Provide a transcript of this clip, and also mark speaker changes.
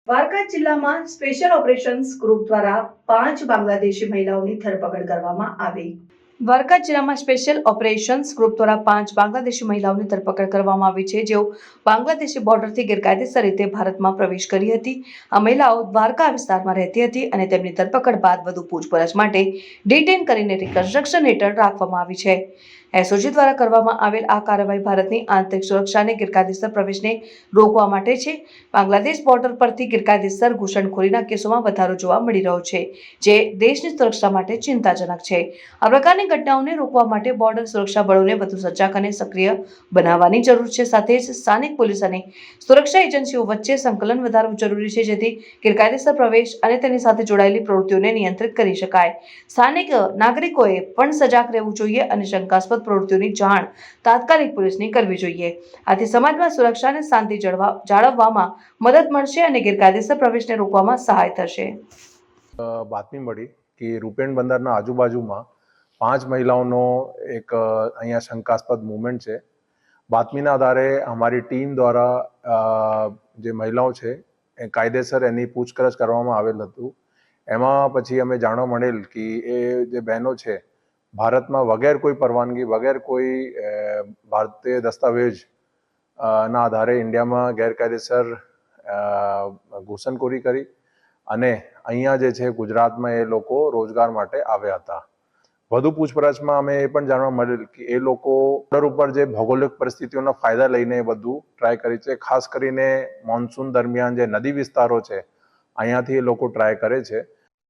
Speaker 1: દ્વારકા જિલ્લામાં special operations group દ્વારા 5 બાંગ્લાદેશી મહિલાઓની ધરપકડ કરવામાં આવી। દ્વારકા જિલ્લામાં સ્પેશિયલ ઓપરેશન્સ ગ્રુપ દ્વારા 5 બાંગ્લાદેશી મહિલાઓની ધરપકડ કરવામાં આવી છે, જેઓ બાંગ્લાદેશી બોર્ડરથી ગેરકાયદેસર રીતે ભારતમાં પ્રવેશ કરી હતી। આ મહિલાઓ દ્વારકા વિસ્તારમાં રહેતી હતી અને તેમની ધરપકડ બાદ વધુ પૂછપરછ માટે ડિટેન કરીને રિકન્સ્ટ્રક્શન હેઠળ રાખવામાં આવી છે। એસઓજી દ્વારા કરવામાં આવેલ આ કાર્યવાહી ભારતની આંતરિક સુરક્ષાને ગેરકાયદેસર પ્રવેશને રોકવા માટે છે। બાંગ્લાદેશ બોર્ડર પરથી ગેરકાયદેસર ઘૂસણખોરીના કેસોમાં વધારો જોવા મળી રહ્યો છે, જે દેશની સુરક્ષા માટે ચિંતાજનક છે। આ પ્રકારની ઘટનાઓને રોકવા માટે બોર્ડર સુરક્ષા બળોને વધુ સજાગ અને સક્રિય બનાવવાની જરૂર છે। સાથે જ સ્થાનિક પોલીસ અને સુરક્ષા એજન્સીઓ વચ્ચે સંકલન વધારવું જરૂરી છે, જેથી ગેરકાયદેસર પ્રવેશ અને તેની સાથે જોડાયેલી પ્રવૃત્તિઓને નિયંત્રિત કરી શકાય। સ્થાનિક નાગરિકોએ પણ સજાગ રહેવું જોઈએ અને શંકાસ્પદ પ્રવૃત્તિઓની જાણ તાત્કાલિક પોલીસને કરવી જોઈએ। આથી સમાજમાં સુરક્ષા અને શાંતિ જાળવવામાં મદદ મળશે અને ગેરકાયદેસર પ્રવેશને રોકવામાં સહાય થશે।
Speaker 2: બાતમી મળી કે રૂપેણ બંદરના આજુબાજુમાં 5 મહિલાઓનો એક અહીંયા શંકાસ્પદ મૂવમેન્ટ છે। બાતમીના આધારે અમારી ટીમ દ્વારા જે મહિલાઓ છે એ કાયદેસર એની પૂછપરછ કરવામાં આવેલ હતું। એમાં પછી અમે જાણવા મળેલ કે એ જે બહેનો છે ભારતમાં વગેર કોઈ પરવાનગી, વગેર કોઈ ભારતીય દસ્તાવેજ ના આધારે ઇન્ડિયામાં ગેરકાયદેસર ઘૂસણખોરી કરી અને અહીંયા જે છે ગુજરાતમાં એ લોકો રોજગાર માટે આવ્યા હતા। વધુ પૂછપરછમાં અમે એ પણ જાણવા મળેલ કે એ લોકો બોર્ડર ઉપર જે ભૌગોલિક પરિસ્થિતિઓના ફાયદા લઈને બધું ટ્રાય કરી છે। ખાસ કરીને મોન્સૂન દરમિયાન જે નદી વિસ્તારો છે અહીંયાથી એ લોકો ટ્રાય કરે છે।